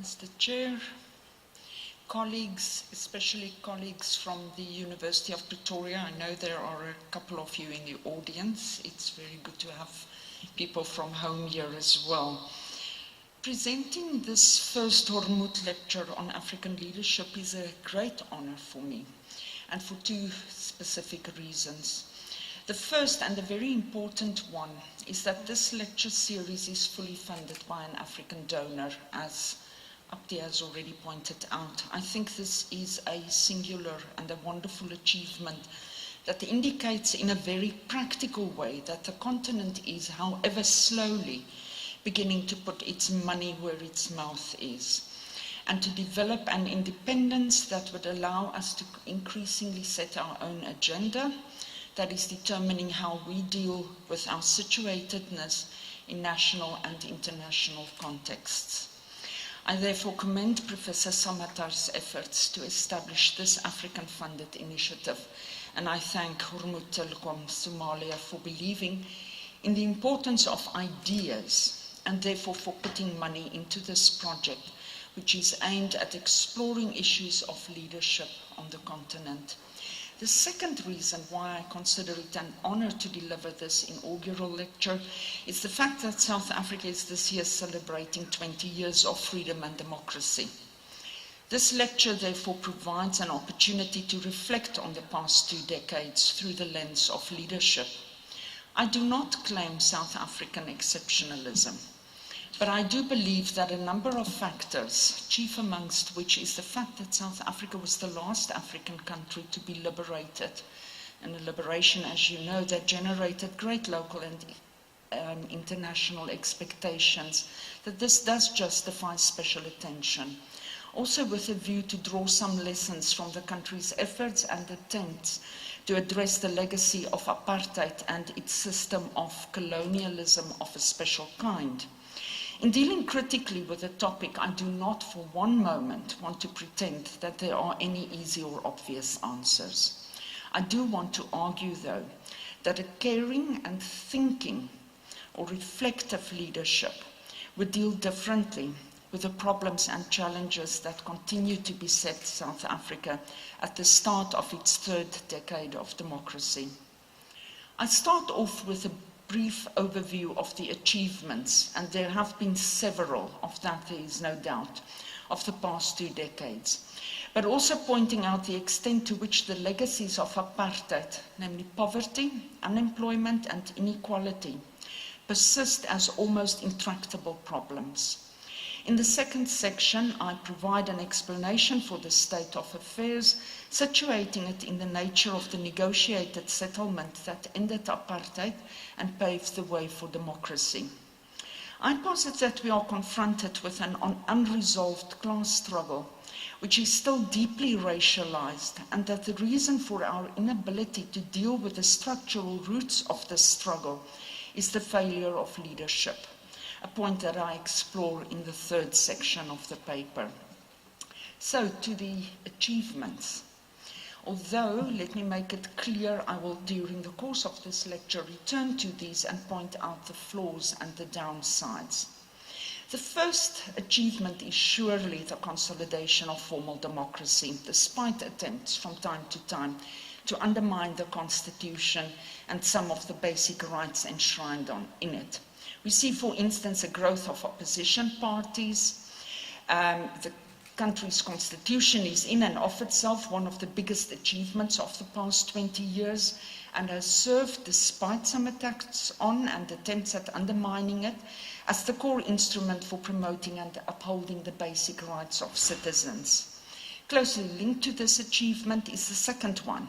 Mr. Chair, colleagues, especially colleagues from the University of Pretoria. I know there are a couple of you in the audience. It's very good to have people from home here as well. Presenting this first Hormuud lecture on African leadership is a great honor for me, and for two specific reasons. The first and the very important one is that this lecture series is fully funded by an African donor, as Abdi has already pointed out. I think this is a singular and a wonderful achievement that indicates in a very practical way that the continent is, however slowly, beginning to put its money where its mouth is, and to develop an independence that would allow us to increasingly set our own agenda that is determining how we deal with our situatedness in national and international contexts. I therefore commend Professor Samatar's efforts to establish this African-funded initiative, and I thank Hormuud Telecom Somalia for believing in the importance of ideas and therefore for putting money into this project, which is aimed at exploring issues of leadership on the continent. The second reason why I consider it an honor to deliver this inaugural lecture is the fact that South Africa is this year celebrating 20 years of freedom and democracy. This lecture therefore provides an opportunity to reflect on the past 2 decades through the lens of leadership. I do not claim South African exceptionalism, but I do believe that a number of factors, chief amongst which is the fact that South Africa was the last African country to be liberated, and a liberation, as you know, that generated great local and international expectations, that this does justify special attention. Also with a view to draw some lessons from the country's efforts and attempts to address the legacy of apartheid and its system of colonialism of a special kind. In dealing critically with the topic, I do not for one moment want to pretend that there are any easy or obvious answers. I do want to argue, though, that a caring and thinking or reflective leadership would deal differently with the problems and challenges that continue to beset South Africa at the start of its 3rd decade of democracy. I start off with a brief overview of the achievements, and there have been several of that, there is no doubt, of the past 2 decades, but also pointing out the extent to which the legacies of apartheid, namely poverty, unemployment, and inequality, persist as almost intractable problems. In the second section, I provide an explanation for the state of affairs, situating it in the nature of the negotiated settlement that ended apartheid and paved the way for democracy. I posit that we are confronted with an unresolved class struggle, which is still deeply racialized, and that the reason for our inability to deal with the structural roots of this struggle is the failure of leadership, a point that I explore in the 3rd section of the paper. So, to the achievements. Although, let me make it clear, I will, during the course of this lecture, return to these and point out the flaws and the downsides. The first achievement is surely the consolidation of formal democracy, despite attempts from time to time to undermine the Constitution and some of the basic rights enshrined in it. We see, for instance, a growth of opposition parties. The country's constitution is in and of itself one of the biggest achievements of the past 20 years and has served, despite some attacks on and attempts at undermining it, as the core instrument for promoting and upholding the basic rights of citizens. Closely linked to this achievement is the second one.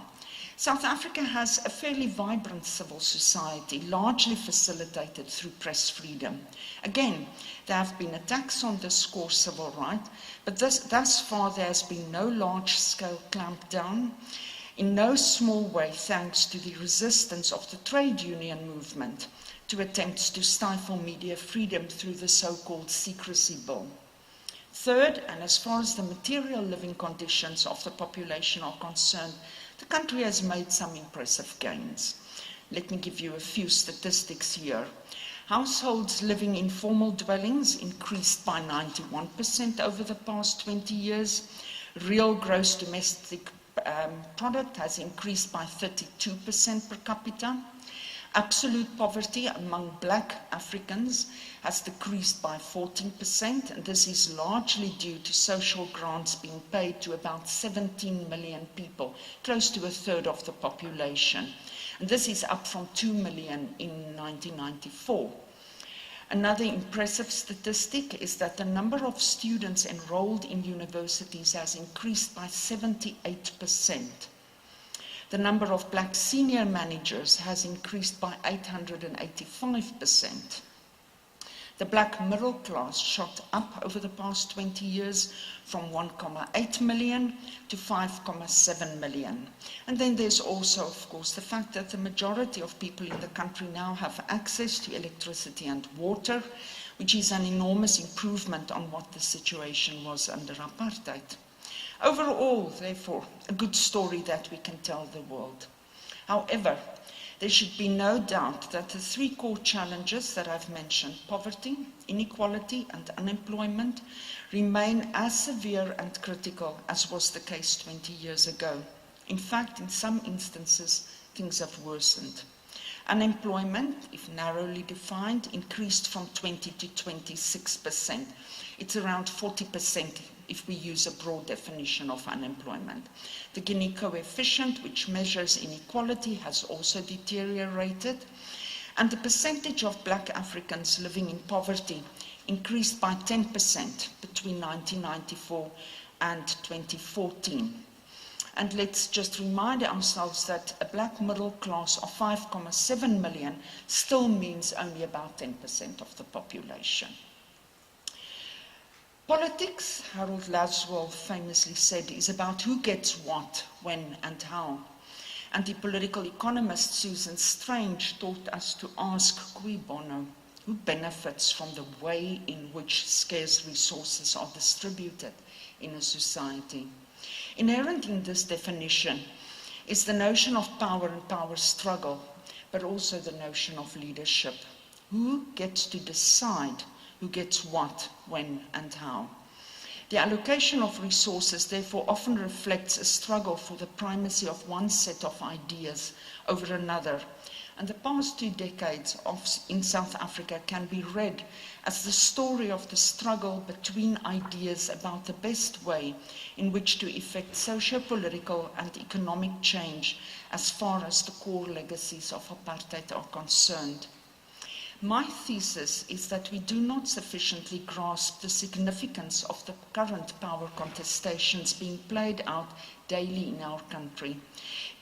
South Africa has a fairly vibrant civil society, largely facilitated through press freedom. Again, there have been attacks on this core civil right, but thus far there has been no large-scale clampdown, in no small way thanks to the resistance of the trade union movement to attempts to stifle media freedom through the so-called secrecy bill. Third, and as far as the material living conditions of the population are concerned, the country has made some impressive gains. Let me give you a few statistics here. Households living in formal dwellings increased by 91% over the past 20 years. Real gross domestic product has increased by 32% per capita. Absolute poverty among black Africans has decreased by 14%, and this is largely due to social grants being paid to about 17 million people, close to a third of the population. And this is up from 2 million in 1994. Another impressive statistic is that the number of students enrolled in universities has increased by 78%. The number of black senior managers has increased by 885%. The black middle class shot up over the past 20 years from 1.8 million to 5.7 million. And then there's also, of course, the fact that the majority of people in the country now have access to electricity and water, which is an enormous improvement on what the situation was under apartheid. Overall, therefore, a good story that we can tell the world. However, there should be no doubt that the three core challenges that I've mentioned, poverty, inequality, and unemployment, remain as severe and critical as was the case 20 years ago. In fact, in some instances, things have worsened. Unemployment, if narrowly defined, increased from 20 to 26%. It's around 40% if we use a broad definition of unemployment. The Gini coefficient, which measures inequality, has also deteriorated, and the percentage of black Africans living in poverty increased by 10% between 1994 and 2014. And let's just remind ourselves that a black middle class of 5.7 million still means only about 10% of the population. Politics, Harold Laswell famously said, is about who gets what, when, and how. And the political economist Susan Strange taught us to ask cui bono, who benefits from the way in which scarce resources are distributed in a society. Inherent in this definition is the notion of power and power struggle, but also the notion of leadership. Who gets to decide who gets what, when, and how? The allocation of resources therefore often reflects a struggle for the primacy of one set of ideas over another. And the past 2 decades in South Africa can be read as the story of the struggle between ideas about the best way in which to effect socio-political and economic change as far as the core legacies of apartheid are concerned. My thesis is that we do not sufficiently grasp the significance of the current power contestations being played out daily in our country.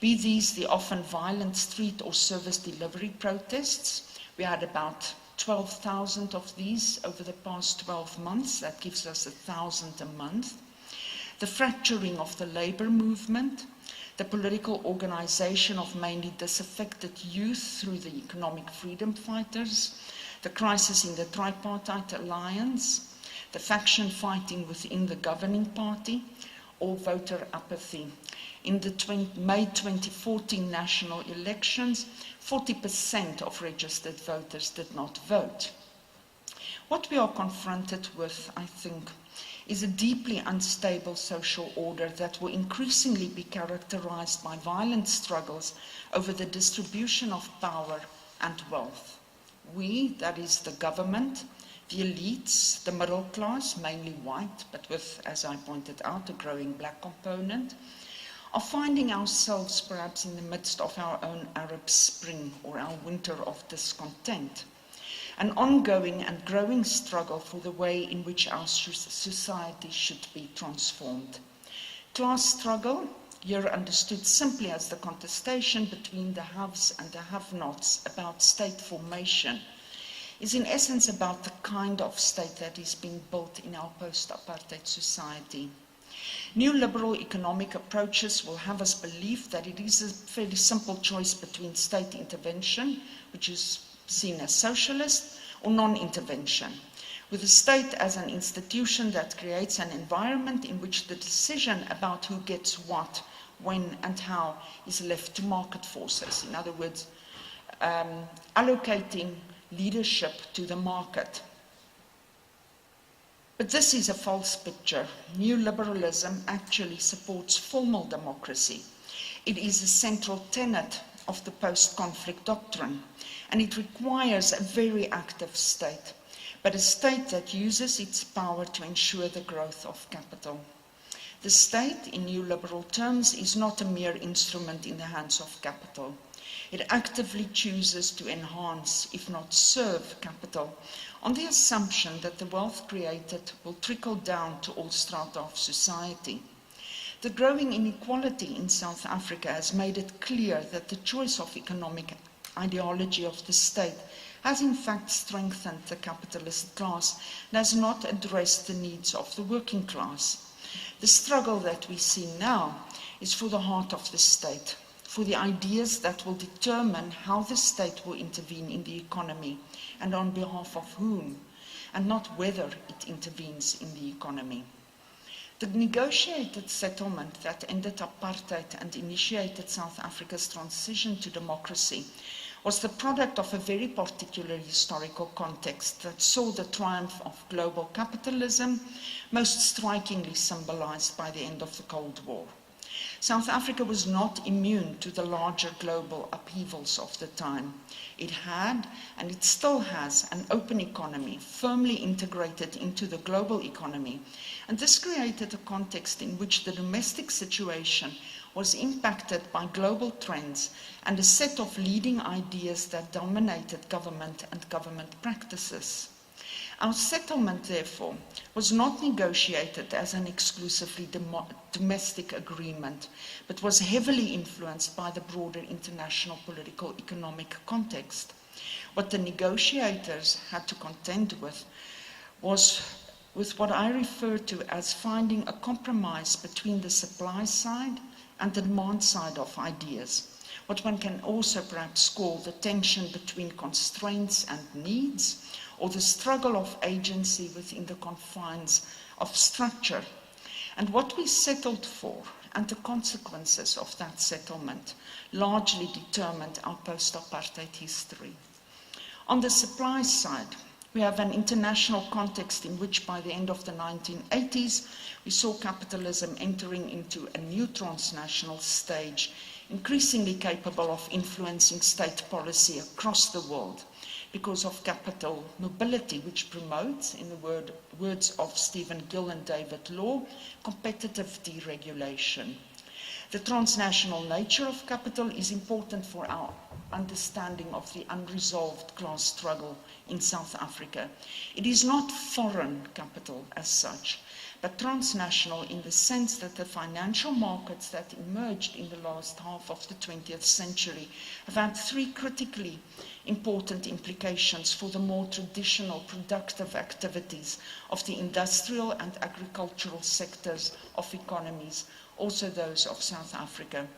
Be these the often violent street or service delivery protests. We had about 12,000 of these over the past 12 months. That gives us 1,000 a month. The fracturing of the labor movement, the political organization of mainly disaffected youth through the economic freedom fighters, the crisis in the tripartite alliance, the faction fighting within the governing party, or voter apathy. In the May 2014 national elections, 40% of registered voters did not vote. What we are confronted with, I think, is a deeply unstable social order that will increasingly be characterized by violent struggles over the distribution of power and wealth. We, that is the government, the elites, the middle class, mainly white, but with, as I pointed out, a growing black component, are finding ourselves perhaps in the midst of our own Arab Spring or our winter of discontent. An ongoing and growing struggle for the way in which our society should be transformed. Class struggle, here understood simply as the contestation between the haves and the have-nots about state formation, is in essence about the kind of state that is being built in our post-apartheid society. New liberal economic approaches will have us believe that it is a fairly simple choice between state intervention, which is seen as socialist, or non-intervention, with the state as an institution that creates an environment in which the decision about who gets what, when, and how is left to market forces. In other words, allocating leadership to the market. But this is a false picture. Neoliberalism actually supports formal democracy. It is a central tenet of the post-conflict doctrine, and it requires a very active state, but a state that uses its power to ensure the growth of capital. The state, in neoliberal terms, is not a mere instrument in the hands of capital. It actively chooses to enhance, if not serve, capital, on the assumption that the wealth created will trickle down to all strata of society. The growing inequality in South Africa has made it clear that the choice of economic ideology of the state has in fact strengthened the capitalist class and has not addressed the needs of the working class. The struggle that we see now is for the heart of the state, for the ideas that will determine how the state will intervene in the economy and on behalf of whom, and not whether it intervenes in the economy. The negotiated settlement that ended apartheid and initiated South Africa's transition to democracy was the product of a very particular historical context that saw the triumph of global capitalism, most strikingly symbolized by the end of the Cold War. South Africa was not immune to the larger global upheavals of the time. It had, and it still has, an open economy, firmly integrated into the global economy, and this created a context in which the domestic situation was impacted by global trends and a set of leading ideas that dominated government and government practices. Our settlement, therefore, was not negotiated as an exclusively domestic agreement, but was heavily influenced by the broader international political economic context. What the negotiators had to contend with was with what I refer to as finding a compromise between the supply side and the demand side of ideas, what one can also perhaps call the tension between constraints and needs, or the struggle of agency within the confines of structure. And what we settled for and the consequences of that settlement largely determined our post-apartheid history. On the supply side, we have an international context in which by the end of the 1980s, we saw capitalism entering into a new transnational stage, increasingly capable of influencing state policy across the world because of capital mobility, which promotes, in the words of Stephen Gill and David Law, competitive deregulation. The transnational nature of capital is important for our understanding of the unresolved class struggle in South Africa. It is not foreign capital as such, but transnational in the sense that the financial markets that emerged in the last half of the 20th century have had three critically important implications for the more traditional productive activities of the industrial and agricultural sectors of economies, also those of South Africa.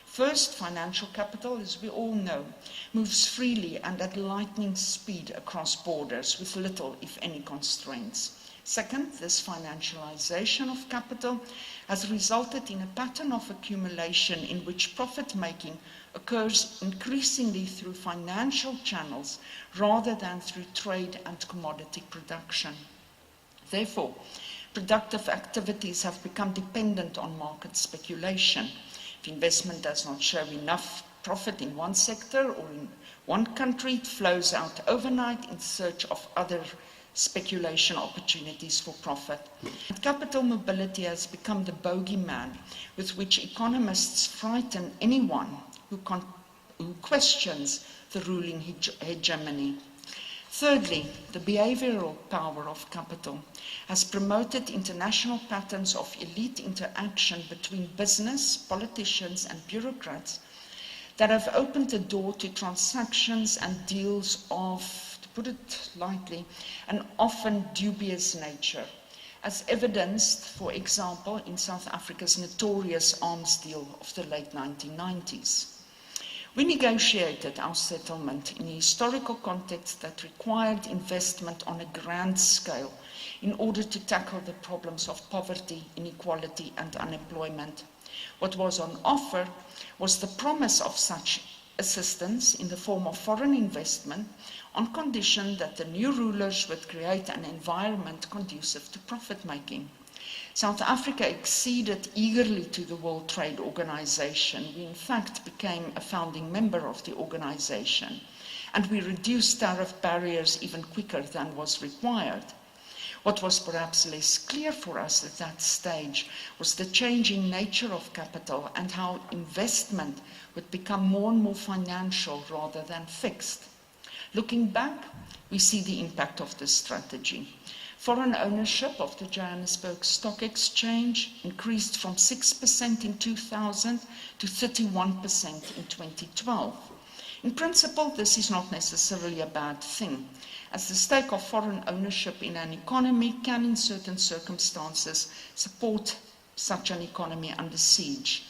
First, financial capital, as we all know, moves freely and at lightning speed across borders with little, if any, constraints. Second, this financialization of capital has resulted in a pattern of accumulation in which profit-making occurs increasingly through financial channels rather than through trade and commodity production. Therefore, productive activities have become dependent on market speculation. If investment does not show enough profit in one sector or in one country, it flows out overnight in search of other speculation opportunities for profit. And capital mobility has become the bogeyman with which economists frighten anyone who questions the ruling hegemony. Thirdly, the behavioral power of capital has promoted international patterns of elite interaction between business, politicians, and bureaucrats that have opened the door to transactions and deals of, to put it lightly, an often dubious nature, as evidenced, for example, in South Africa's notorious arms deal of the late 1990s. We negotiated our settlement in a historical context that required investment on a grand scale in order to tackle the problems of poverty, inequality, and unemployment. What was on offer was the promise of such assistance in the form of foreign investment on condition that the new rulers would create an environment conducive to profit-making. South Africa acceded eagerly to the World Trade Organization. We in fact became a founding member of the organization, and we reduced tariff barriers even quicker than was required. What was perhaps less clear for us at that stage was the changing nature of capital and how investment would become more and more financial rather than fixed. Looking back, we see the impact of this strategy. Foreign ownership of the Johannesburg Stock Exchange increased from 6% in 2000 to 31% in 2012. In principle, this is not necessarily a bad thing, as the stake of foreign ownership in an economy can, in certain circumstances, support such an economy under siege.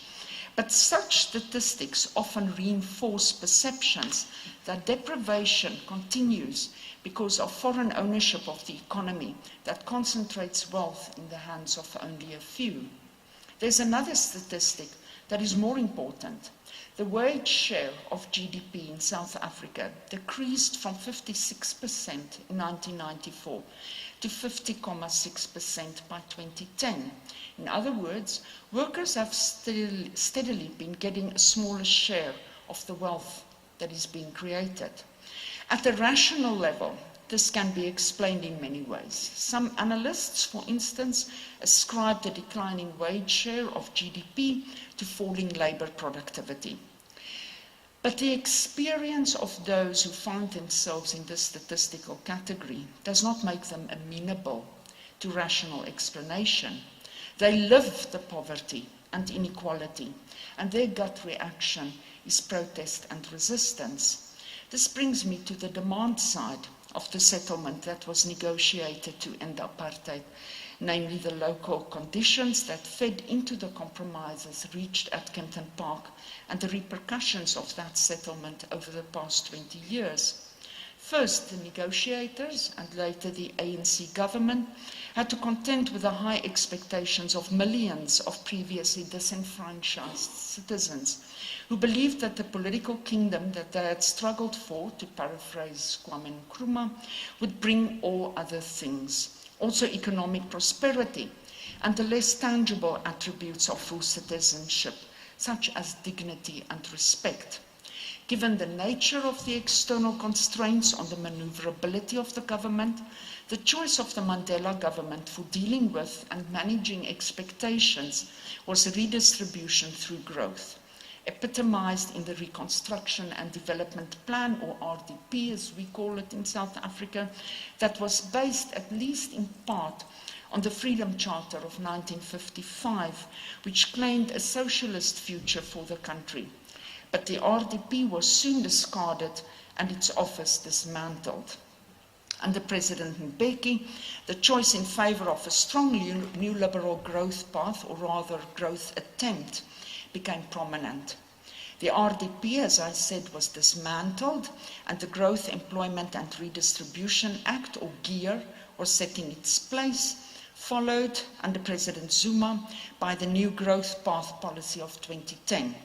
But such statistics often reinforce perceptions that deprivation continues because of foreign ownership of the economy that concentrates wealth in the hands of only a few. There's another statistic that is more important. The wage share of GDP in South Africa decreased from 56% in 1994 to 50.6% by 2010. In other words, workers have steadily been getting a smaller share of the wealth that is being created. At a rational level, this can be explained in many ways. Some analysts, for instance, ascribe the declining wage share of GDP to falling labor productivity. But the experience of those who find themselves in this statistical category does not make them amenable to rational explanation. They live the poverty and inequality, and their gut reaction is protest and resistance. This brings me to the demand side of the settlement that was negotiated to end apartheid, namely the local conditions that fed into the compromises reached at Kempton Park and the repercussions of that settlement over the past 20 years. First, the negotiators and later the ANC government had to contend with the high expectations of millions of previously disenfranchised citizens who believed that the political kingdom that they had struggled for, to paraphrase Kwame Nkrumah, would bring all other things, also economic prosperity and the less tangible attributes of full citizenship, such as dignity and respect. Given the nature of the external constraints on the maneuverability of the government, the choice of the Mandela government for dealing with and managing expectations was redistribution through growth, epitomized in the Reconstruction and Development Plan, or RDP as we call it in South Africa, that was based at least in part on the Freedom Charter of 1955, which claimed a socialist future for the country. But the RDP was soon discarded and its office dismantled. Under President Mbeki, the choice in favor of a strong new liberal growth path, or rather growth attempt, became prominent. The RDP, as I said, was dismantled, and the Growth, Employment and Redistribution Act, or GEAR, was set in its place, followed under President Zuma by the new growth path policy of 2010.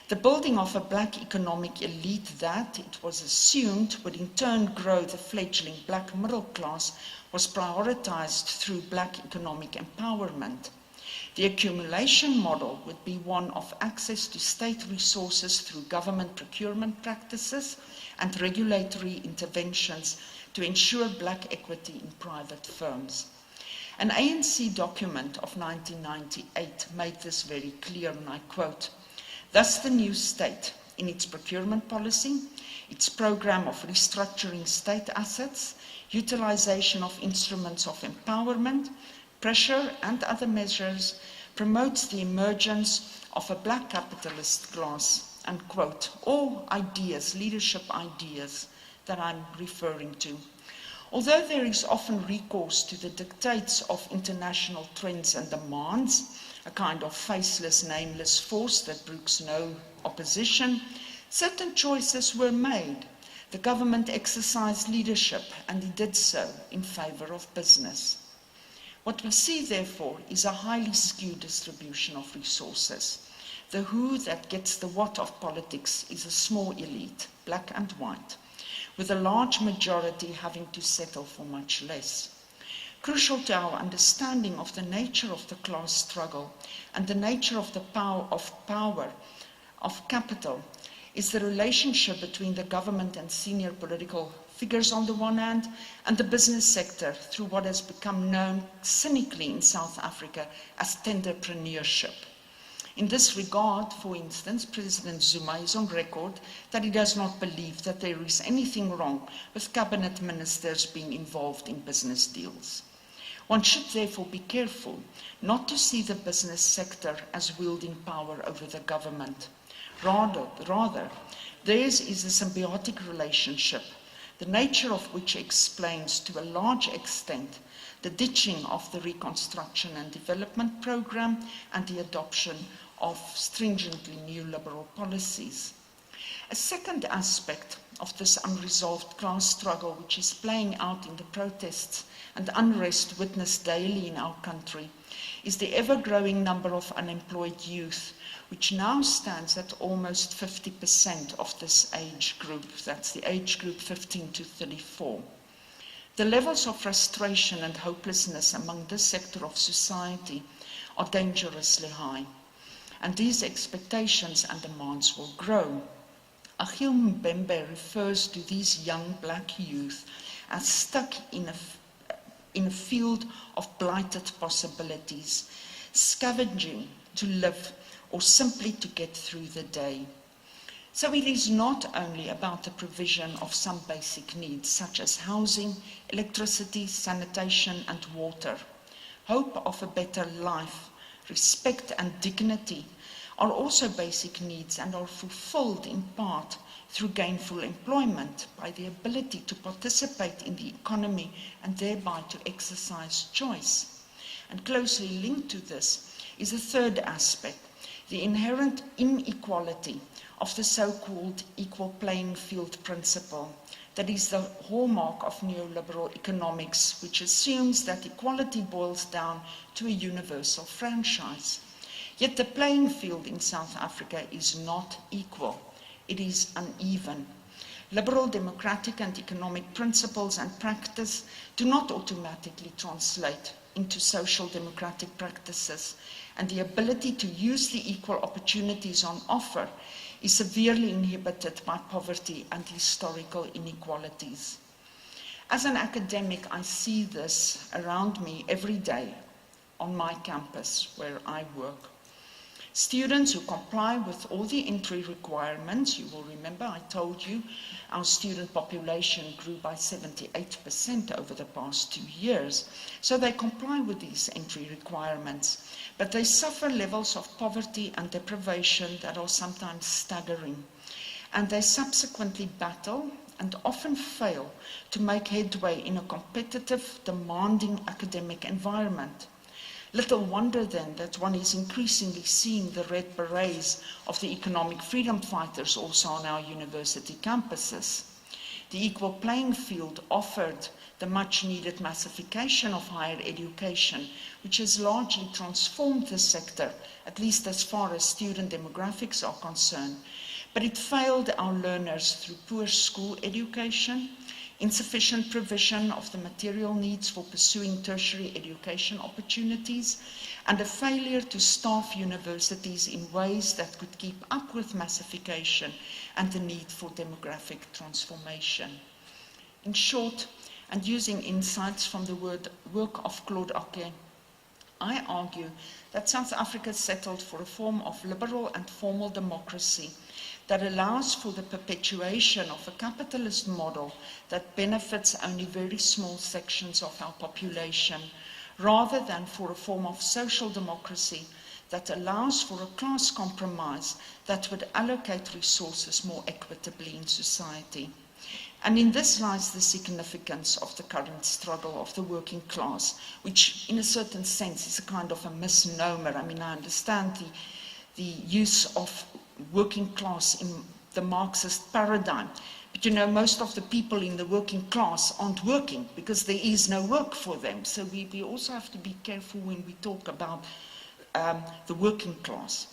The building of a black economic elite that, it was assumed, would in turn grow the fledgling black middle class was prioritized through black economic empowerment. The accumulation model would be one of access to state resources through government procurement practices and regulatory interventions to ensure black equity in private firms. An ANC document of 1998 made this very clear, and I quote, "Thus the new state, in its procurement policy, its program of restructuring state assets, utilization of instruments of empowerment, pressure and other measures, promotes the emergence of a black capitalist class," unquote. All ideas, leadership ideas that I'm referring to. Although there is often recourse to the dictates of international trends and demands, a kind of faceless, nameless force that brooks no opposition, certain choices were made. The government exercised leadership, and it did so in favor of business. What we see, therefore, is a highly skewed distribution of resources. The who that gets the what of politics is a small elite, black and white, with a large majority having to settle for much less. Crucial to our understanding of the nature of the class struggle and the nature of the power of capital is the relationship between the government and senior political figures on the one hand, and the business sector through what has become known cynically in South Africa as tenderpreneurship. In this regard, for instance, President Zuma is on record that he does not believe that there is anything wrong with cabinet ministers being involved in business deals. One should therefore be careful not to see the business sector as wielding power over the government. Rather, theirs is a symbiotic relationship, the nature of which explains to a large extent the ditching of the Reconstruction and Development Programme and the adoption of stringently neoliberal policies. A second aspect of this unresolved class struggle, which is playing out in the protests and unrest witnessed daily in our country, is the ever-growing number of unemployed youth, which now stands at almost 50% of this age group. That's the age group 15 to 34. The levels of frustration and hopelessness among this sector of society are dangerously high, and these expectations and demands will grow. Achille Mbembe refers to these young black youth as stuck in a field of blighted possibilities, scavenging to live or simply to get through the day. So it is not only about the provision of some basic needs, such as housing, electricity, sanitation, and water. Hope of a better life, respect and dignity are also basic needs and are fulfilled in part through gainful employment, by the ability to participate in the economy and thereby to exercise choice. And closely linked to this is a third aspect, the inherent inequality of the so-called equal playing field principle, that is the hallmark of neoliberal economics, which assumes that equality boils down to a universal franchise. Yet the playing field in South Africa is not equal, it is uneven. Liberal democratic and economic principles and practice do not automatically translate into social democratic practices, and the ability to use the equal opportunities on offer is severely inhibited by poverty and historical inequalities. As an academic, I see this around me every day on my campus where I work. Students who comply with all the entry requirements, you will remember I told you our student population grew by 78% over the past 2 years. So they comply with these entry requirements, but they suffer levels of poverty and deprivation that are sometimes staggering. And they subsequently battle and often fail to make headway in a competitive, demanding academic environment. Little wonder then that one is increasingly seeing the red berets of the economic freedom fighters also on our university campuses. The equal playing field offered the much needed massification of higher education, which has largely transformed the sector, at least as far as student demographics are concerned. But it failed our learners through poor school education, insufficient provision of the material needs for pursuing tertiary education opportunities, and a failure to staff universities in ways that could keep up with massification and the need for demographic transformation. In short, and using insights from the work of Claude Ake, I argue that South Africa settled for a form of liberal and formal democracy that allows for the perpetuation of a capitalist model that benefits only very small sections of our population, rather than for a form of social democracy that allows for a class compromise that would allocate resources more equitably in society. And in this lies the significance of the current struggle of the working class, which in a certain sense is a kind of a misnomer. I mean, I understand the use of working class in the Marxist paradigm. But you know, most of the people in the working class aren't working because there is no work for them. So we also have to be careful when we talk about the working class.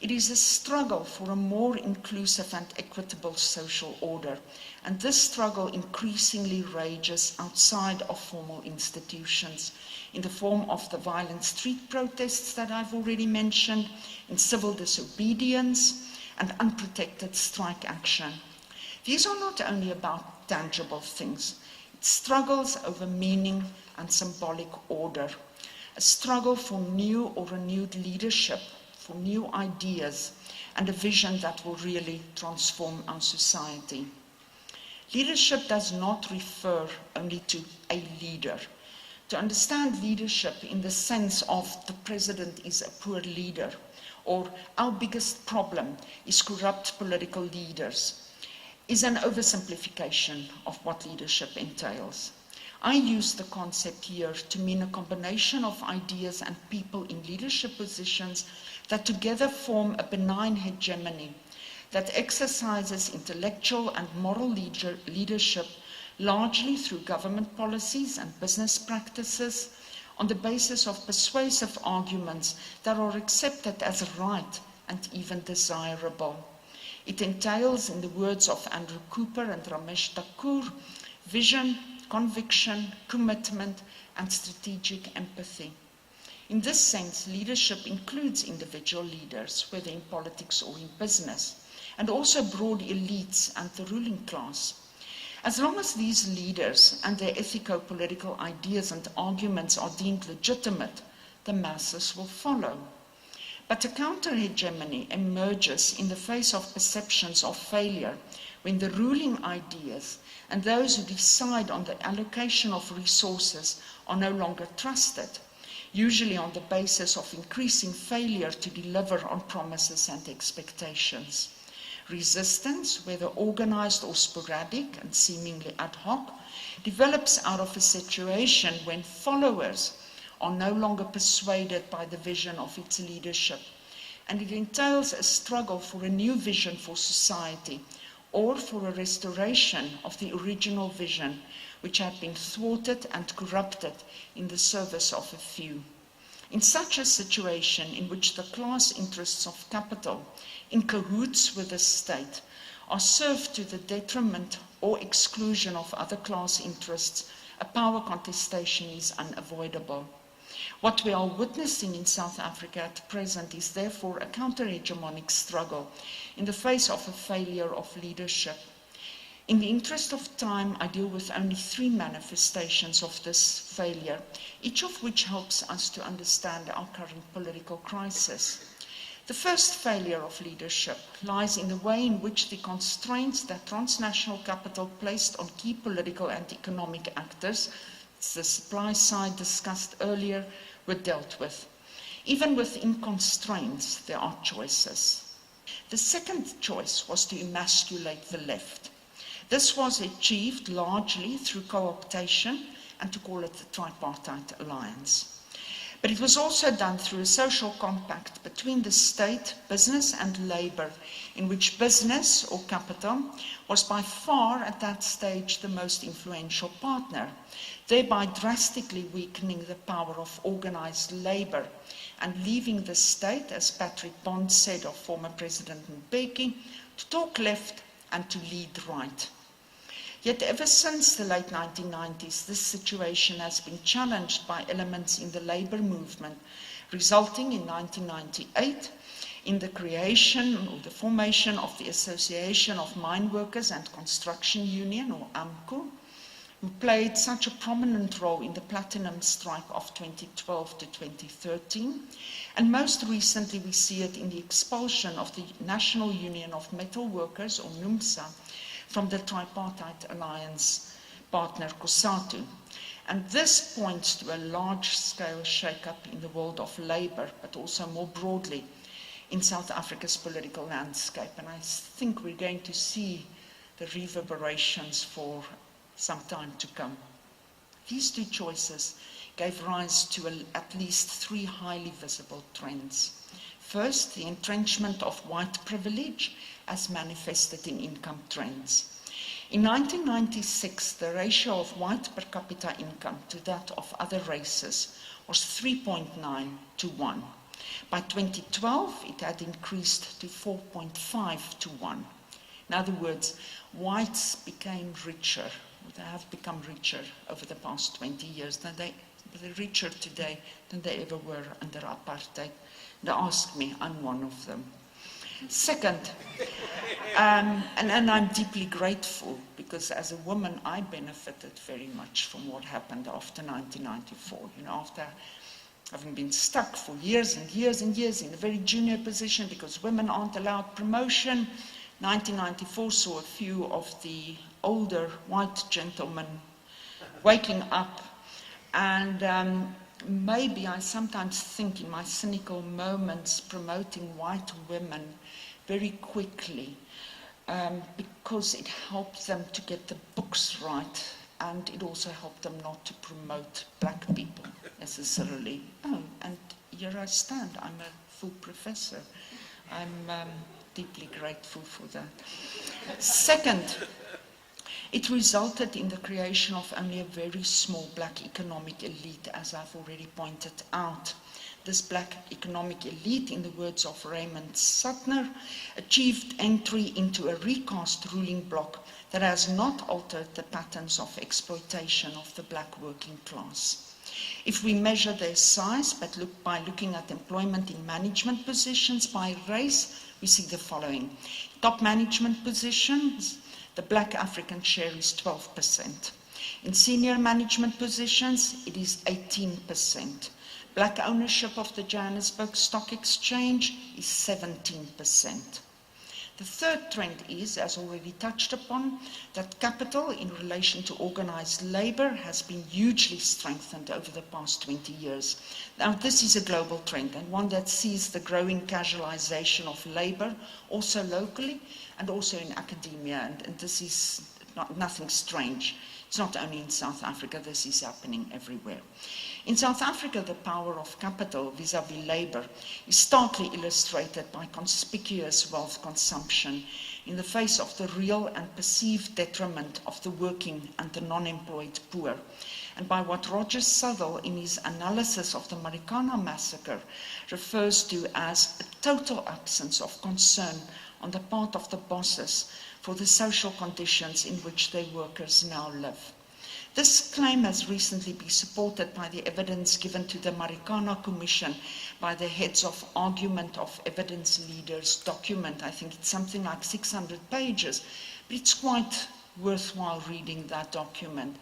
It is a struggle for a more inclusive and equitable social order, and this struggle increasingly rages outside of formal institutions in the form of the violent street protests that I've already mentioned, in civil disobedience and unprotected strike action. These are not only about tangible things, it's struggles over meaning and symbolic order, a struggle for new or renewed leadership, for new ideas, and a vision that will really transform our society. Leadership does not refer only to a leader. To understand leadership in the sense of the president is a poor leader, or our biggest problem is corrupt political leaders, is an oversimplification of what leadership entails. I use the concept here to mean a combination of ideas and people in leadership positions that together form a benign hegemony that exercises intellectual and moral leadership largely through government policies and business practices on the basis of persuasive arguments that are accepted as right and even desirable. It entails, in the words of Andrew Cooper and Ramesh Thakur, vision, conviction, commitment, and strategic empathy. In this sense, leadership includes individual leaders, whether in politics or in business, and also broad elites and the ruling class. As long as these leaders and their ethico-political ideas and arguments are deemed legitimate, the masses will follow. But a counter-hegemony emerges in the face of perceptions of failure when the ruling ideas and those who decide on the allocation of resources are no longer trusted, usually on the basis of increasing failure to deliver on promises and expectations. Resistance, whether organized or sporadic and seemingly ad hoc, develops out of a situation when followers are no longer persuaded by the vision of its leadership, and it entails a struggle for a new vision for society or for a restoration of the original vision which had been thwarted and corrupted in the service of a few. In such a situation in which the class interests of capital, in cahoots with the state, are served to the detriment or exclusion of other class interests, a power contestation is unavoidable. What we are witnessing in South Africa at present is therefore a counter-hegemonic struggle in the face of a failure of leadership. In the interest of time, I deal with only 3 manifestations of this failure, each of which helps us to understand our current political crisis. The first failure of leadership lies in the way in which the constraints that transnational capital placed on key political and economic actors, the supply side discussed earlier, were dealt with. Even within constraints, there are choices. The second choice was to emasculate the left. This was achieved largely through co-optation, and to call it the tripartite alliance. But it was also done through a social compact between the state, business and labor, in which business, or capital, was by far at that stage the most influential partner, thereby drastically weakening the power of organized labor and leaving the state, as Patrick Bond said of former President Mbeki, to talk left and to lead right. Yet ever since the late 1990s, this situation has been challenged by elements in the labor movement, resulting in 1998 in the creation or the formation of the Association of Mine Workers and Construction Union, or AMCU, who played such a prominent role in the platinum strike of 2012 to 2013. And most recently, we see it in the expulsion of the National Union of Metal Workers, or NUMSA, from the tripartite alliance partner COSATU. And this points to a large-scale shake-up in the world of labor, but also more broadly in South Africa's political landscape. And I think we're going to see the reverberations for some time to come. These 2 choices gave rise to at least 3 highly visible trends. First, the entrenchment of white privilege as manifested in income trends. In 1996, the ratio of white per capita income to that of other races was 3.9 to 1. By 2012, it had increased to 4.5 to 1. In other words, whites became richer, or they have become richer over the past 20 years. They're richer today than they ever were under apartheid. They ask me, I'm one of them. Second, and I'm deeply grateful, because as a woman I benefited very much from what happened after 1994. You know, after having been stuck for years and years and years in a very junior position because women aren't allowed promotion, 1994 saw a few of the older white gentlemen waking up, and maybe I sometimes think in my cynical moments promoting white women very quickly because it helped them to get the books right, and it also helped them not to promote black people necessarily. Oh, and here I stand, I'm a full professor. I'm deeply grateful for that. Second, it resulted in the creation of only a very small black economic elite, as I've already pointed out. This black economic elite, in the words of Raymond Suttner, achieved entry into a recast ruling bloc that has not altered the patterns of exploitation of the black working class. If we measure their size by looking at employment in management positions by race, we see the following. Top management positions, the black African share is 12%. In senior management positions, it is 18%. Black ownership of the Johannesburg Stock Exchange is 17%. The third trend is, as already touched upon, that capital in relation to organized labor has been hugely strengthened over the past 20 years. Now, this is a global trend, and one that sees the growing casualization of labor, also locally and also in academia, and this is nothing strange. It's not only in South Africa, this is happening everywhere. In South Africa, the power of capital vis-à-vis labor is starkly illustrated by conspicuous wealth consumption in the face of the real and perceived detriment of the working and the non-employed poor, and by what Roger Southall, in his analysis of the Marikana massacre, refers to as a total absence of concern on the part of the bosses for the social conditions in which their workers now live. This claim has recently been supported by the evidence given to the Marikana Commission by the Heads of Argument of Evidence Leaders document. I think it's something like 600 pages, but it's quite worthwhile reading that document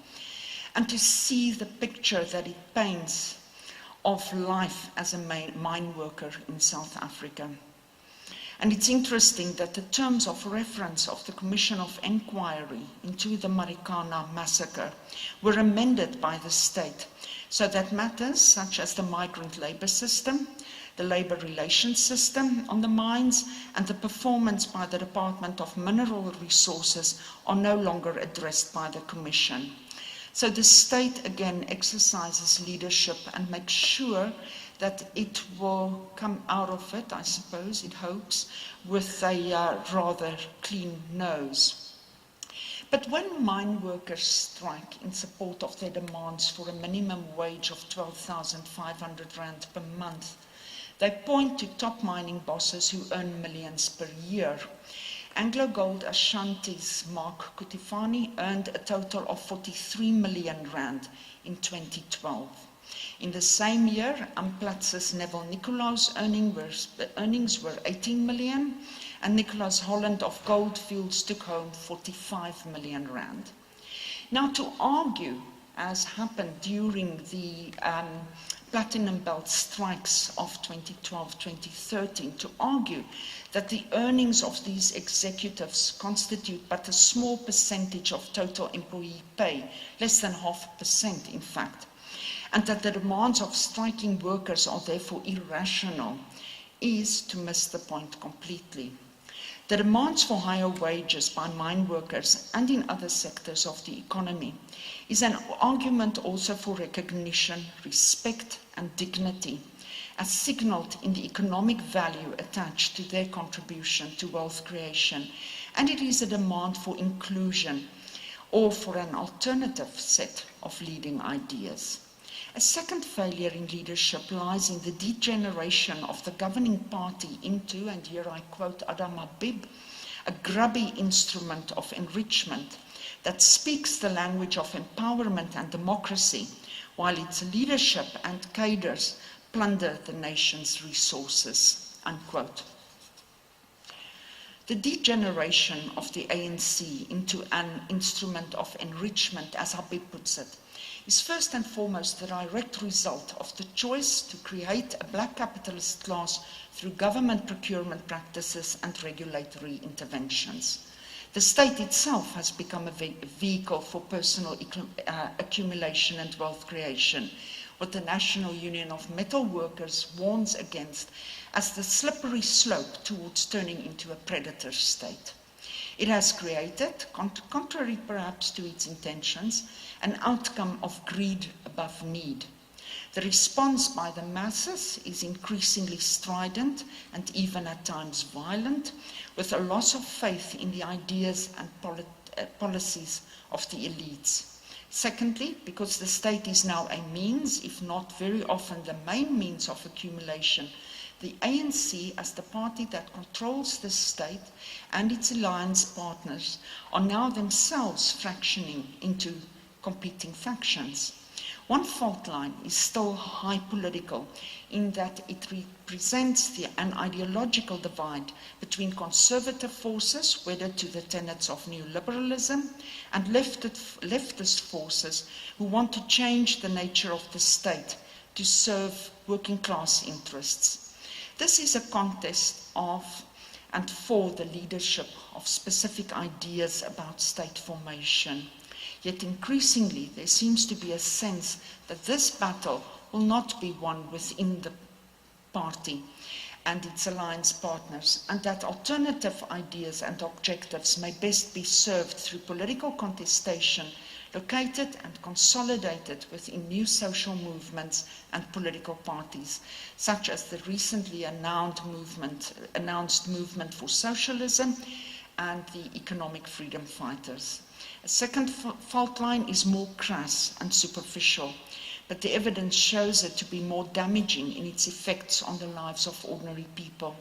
and to see the picture that it paints of life as a mine worker in South Africa. And it's interesting that the terms of reference of the Commission of Inquiry into the Marikana massacre were amended by the state so that matters such as the migrant labor system, the labor relations system on the mines, and the performance by the Department of Mineral Resources are no longer addressed by the Commission. So the state again exercises leadership and makes sure that it will come out of it, I suppose, it hopes, with a rather clean nose. But when mine workers strike in support of their demands for a minimum wage of 12,500 rand per month, they point to top mining bosses who earn millions per year. AngloGold Ashanti's Mark Kutifani earned a total of 43 million rand in 2012. In the same year, Amplatz's Neville Nicolaus' earnings were 18 million, and Nicholas Holland of Goldfields took home 45 million rand. Now, to argue, as happened during the Platinum Belt strikes of 2012-2013, to argue that the earnings of these executives constitute but a small percentage of total employee pay, less than 0.5% in fact, and that the demands of striking workers are therefore irrational, is to miss the point completely. The demands for higher wages by mine workers and in other sectors of the economy is an argument also for recognition, respect and dignity, as signaled in the economic value attached to their contribution to wealth creation, and it is a demand for inclusion or for an alternative set of leading ideas. A second failure in leadership lies in the degeneration of the governing party into, and here I quote Adam Habib, a grubby instrument of enrichment that speaks the language of empowerment and democracy, while its leadership and cadres plunder the nation's resources, unquote. The degeneration of the ANC into an instrument of enrichment, as Habib puts it, is first and foremost the direct result of the choice to create a black capitalist class through government procurement practices and regulatory interventions. The state itself has become a vehicle for personal accumulation and wealth creation, what the National Union of Metal Workers warns against as the slippery slope towards turning into a predator state. It has created, contrary perhaps to its intentions, an outcome of greed above need. The response by the masses is increasingly strident and even at times violent, with a loss of faith in the ideas and policies of the elites. Secondly, because the state is now a means, if not very often the main means of accumulation, the ANC, as the party that controls the state and its alliance partners, are now themselves fractioning into competing factions. One fault line is still high political in that it represents an ideological divide between conservative forces, wedded to the tenets of neoliberalism, and leftist forces who want to change the nature of the state to serve working class interests. This is a contest of and for the leadership of specific ideas about state formation. Yet increasingly, there seems to be a sense that this battle will not be won within the party and its alliance partners, and that alternative ideas and objectives may best be served through political contestation located and consolidated within new social movements and political parties, such as the recently announced movement for socialism and the economic freedom fighters. A second fault line is more crass and superficial, but the evidence shows it to be more damaging in its effects on the lives of ordinary people.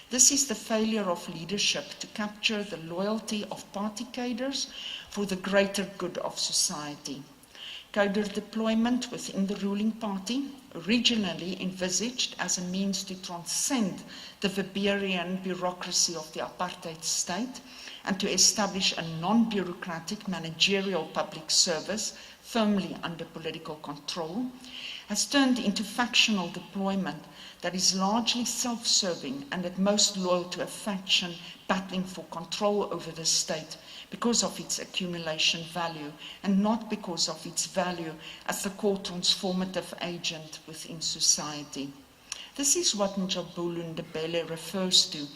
This is the failure of leadership to capture the loyalty of party cadres for the greater good of society. Cadre deployment within the ruling party, originally envisaged as a means to transcend the Weberian bureaucracy of the apartheid state and to establish a non-bureaucratic managerial public service firmly under political control, has turned into factional deployment that is largely self-serving and at most loyal to a faction battling for control over the state because of its accumulation value and not because of its value as the core transformative agent within society. This is what Njabulu Ndebele refers to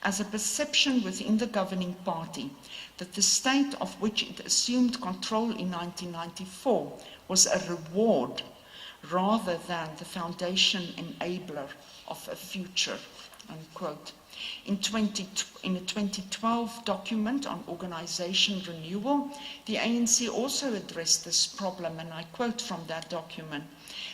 as a perception within the governing party that the state of which it assumed control in 1994 was a reward rather than the foundation enabler of a future, unquote. In a 2012 document on organization renewal, the ANC also addressed this problem, and I quote from that document: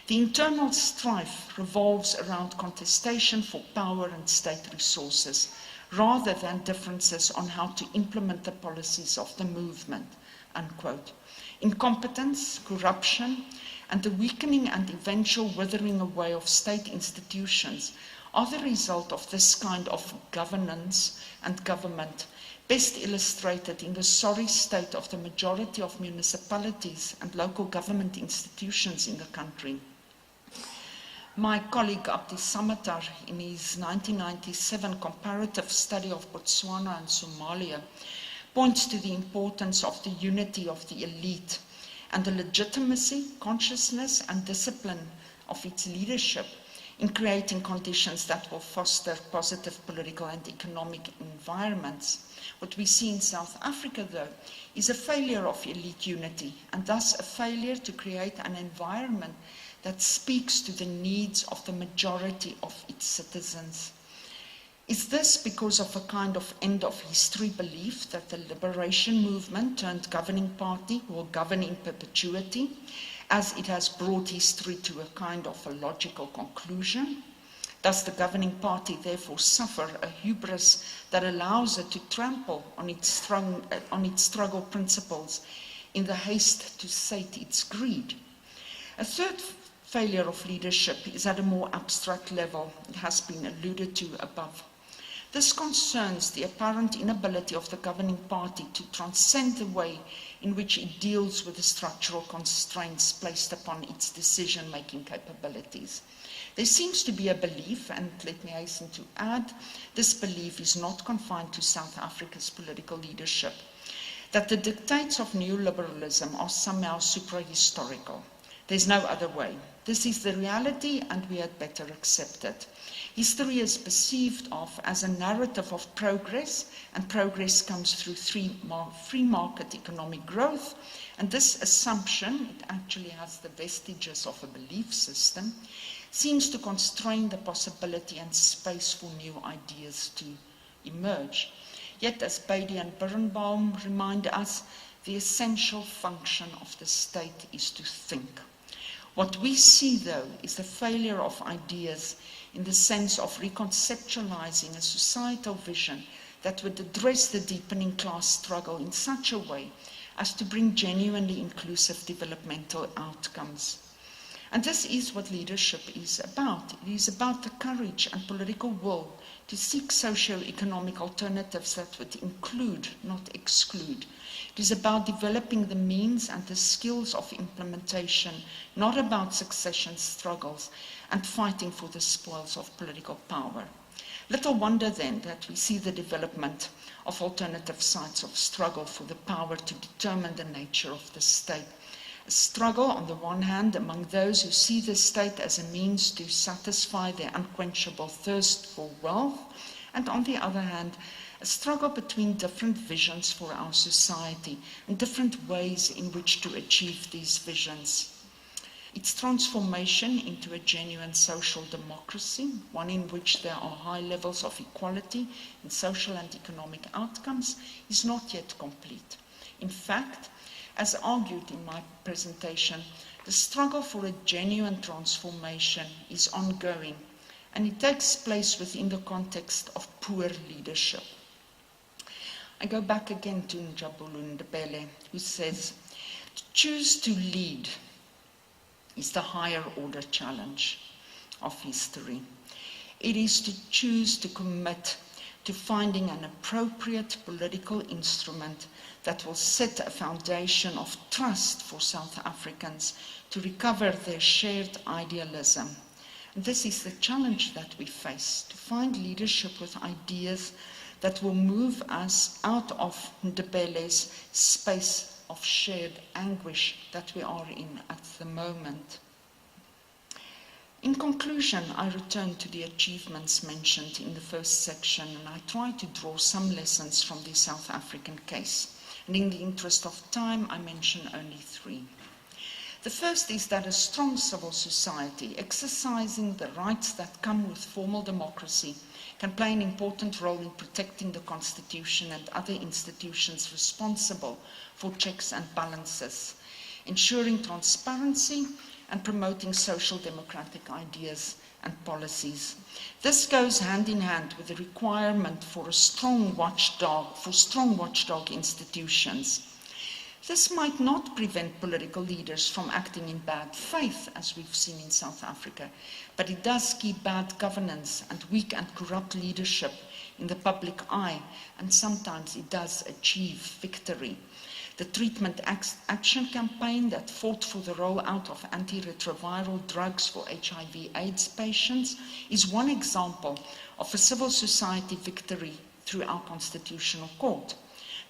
"The internal strife revolves around contestation for power and state resources, rather than differences on how to implement the policies of the movement," unquote. Incompetence, corruption, and the weakening and eventual withering away of state institutions are the result of this kind of governance and government, best illustrated in the sorry state of the majority of municipalities and local government institutions in the country. My colleague Abdi Samatar, in his 1997 comparative study of Botswana and Somalia, points to the importance of the unity of the elite and the legitimacy, consciousness, and discipline of its leadership in creating conditions that will foster positive political and economic environments. What we see in South Africa, though, is a failure of elite unity, and thus a failure to create an environment that speaks to the needs of the majority of its citizens. Is this because of a kind of end of history belief that the liberation movement turned governing party will govern in perpetuity, as it has brought history to a kind of a logical conclusion? Does the governing party therefore suffer a hubris that allows it to trample on its struggle principles in the haste to sate its greed? A third failure of leadership is at a more abstract level. It has been alluded to above. This concerns the apparent inability of the governing party to transcend the way in which it deals with the structural constraints placed upon its decision-making capabilities. There seems to be a belief, and let me hasten to add, this belief is not confined to South Africa's political leadership, that the dictates of neoliberalism are somehow suprahistorical. There's no other way. This is the reality, and we had better accept it. History is perceived of as a narrative of progress, and progress comes through free market economic growth. And this assumption, it actually has the vestiges of a belief system, seems to constrain the possibility and space for new ideas to emerge. Yet, as Beatty and Birnbaum remind us, the essential function of the state is to think. What we see, though, is the failure of ideas in the sense of reconceptualizing a societal vision that would address the deepening class struggle in such a way as to bring genuinely inclusive developmental outcomes. And this is what leadership is about. It is about the courage and political will to seek socio-economic alternatives that would include, not exclude. It is about developing the means and the skills of implementation, not about succession struggles and fighting for the spoils of political power. Little wonder then that we see the development of alternative sites of struggle for the power to determine the nature of the state. A struggle, on the one hand, among those who see the state as a means to satisfy their unquenchable thirst for wealth, and on the other hand, a struggle between different visions for our society and different ways in which to achieve these visions. Its transformation into a genuine social democracy, one in which there are high levels of equality in social and economic outcomes, is not yet complete. In fact, as argued in my presentation, the struggle for a genuine transformation is ongoing, and it takes place within the context of poor leadership. I go back again to Njabulu Ndebele, who says, to choose to lead is the higher order challenge of history. It is to choose to commit to finding an appropriate political instrument that will set a foundation of trust for South Africans to recover their shared idealism. And this is the challenge that we face, to find leadership with ideas that will move us out of Ndebele's space of shared anguish that we are in at the moment. In conclusion, I return to the achievements mentioned in the first section, and I try to draw some lessons from the South African case. And in the interest of time, I mention only three. The first is that a strong civil society, exercising the rights that come with formal democracy, can play an important role in protecting the Constitution and other institutions responsible for checks and balances, ensuring transparency and promoting social democratic ideas and policies. This goes hand in hand with the requirement for strong watchdog institutions. This might not prevent political leaders from acting in bad faith, as we've seen in South Africa, but it does keep bad governance and weak and corrupt leadership in the public eye, and sometimes it does achieve victory. The Treatment Action Campaign that fought for the rollout of antiretroviral drugs for HIV/AIDS patients is one example of a civil society victory through our Constitutional Court.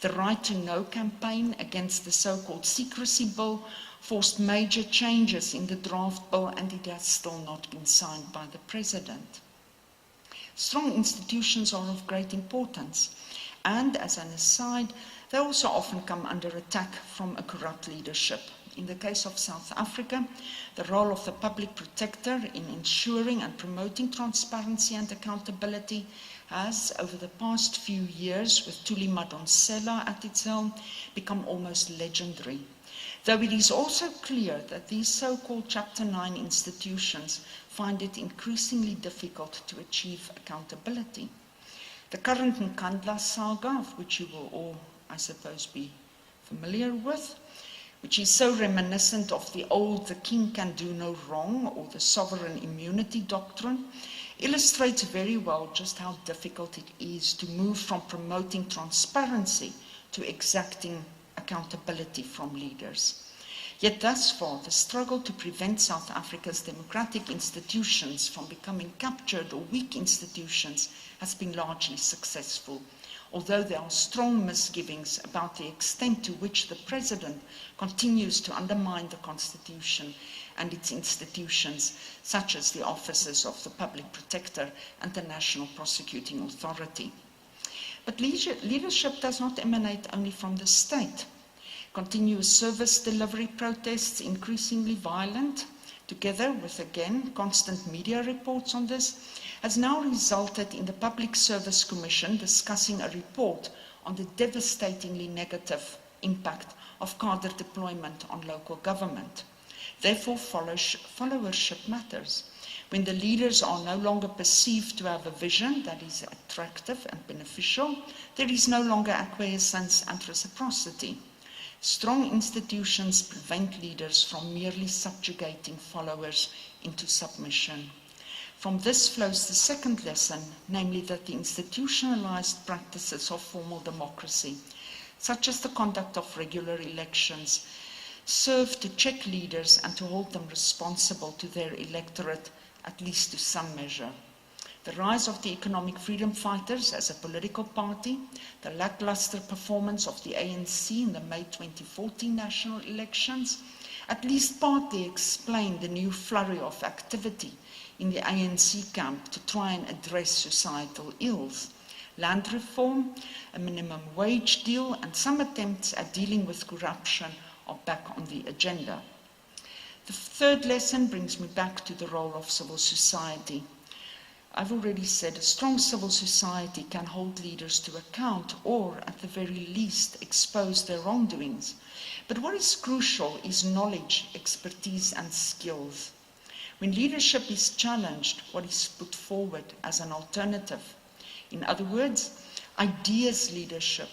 The Right to Know campaign against the so-called secrecy bill forced major changes in the draft bill, and it has still not been signed by the President. Strong institutions are of great importance, and as an aside, they also often come under attack from a corrupt leadership. In the case of South Africa, the role of the public protector in ensuring and promoting transparency and accountability has, over the past few years, with Thuli Madonsela at its helm, become almost legendary. Though it is also clear that these so-called Chapter 9 institutions find it increasingly difficult to achieve accountability. The current Nkandla saga, of which you will all, I suppose, be familiar with, which is so reminiscent of the old "the king can do no wrong" or the sovereign immunity doctrine, illustrates very well just how difficult it is to move from promoting transparency to exacting accountability from leaders. Yet thus far, the struggle to prevent South Africa's democratic institutions from becoming captured or weak institutions has been largely successful, although there are strong misgivings about the extent to which the President continues to undermine the Constitution and its institutions, such as the offices of the Public Protector and the National Prosecuting Authority. But leadership does not emanate only from the state. Continuous service delivery protests, increasingly violent, together with, again, constant media reports on this, has now resulted in the Public Service Commission discussing a report on the devastatingly negative impact of cadre deployment on local government. Therefore, followership matters. When the leaders are no longer perceived to have a vision that is attractive and beneficial, there is no longer acquiescence and reciprocity. Strong institutions prevent leaders from merely subjugating followers into submission. From this flows the second lesson, namely that the institutionalized practices of formal democracy, such as the conduct of regular elections, serve to check leaders and to hold them responsible to their electorate, at least to some measure. The rise of the economic freedom fighters as a political party, the lackluster performance of the ANC in the May 2014 national elections, at least partly explain the new flurry of activity in the ANC camp to try and address societal ills. Land reform, a minimum wage deal, and some attempts at dealing with corruption are back on the agenda. The third lesson brings me back to the role of civil society. I've already said a strong civil society can hold leaders to account or, at the very least, expose their wrongdoings. But what is crucial is knowledge, expertise, and skills. When leadership is challenged, what is put forward as an alternative? In other words, ideas leadership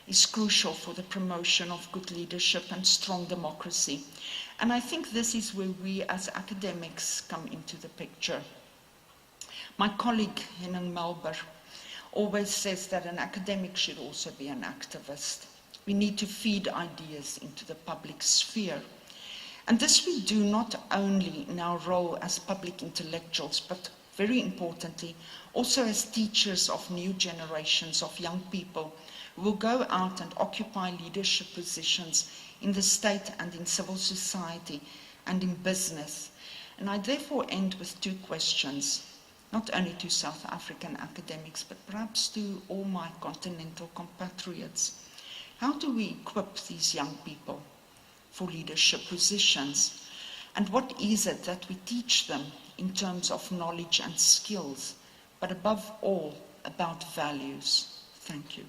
is crucial for the promotion of good leadership and strong democracy. And I think this is where we as academics come into the picture. My colleague, Henning Melber, always says that an academic should also be an activist. We need to feed ideas into the public sphere. And this we do not only in our role as public intellectuals, but very importantly, also as teachers of new generations of young people who will go out and occupy leadership positions in the state and in civil society and in business. And I therefore end with two questions, not only to South African academics, but perhaps to all my continental compatriots. How do we equip these young people for leadership positions? And what is it that we teach them in terms of knowledge and skills, but above all, about values? Thank you.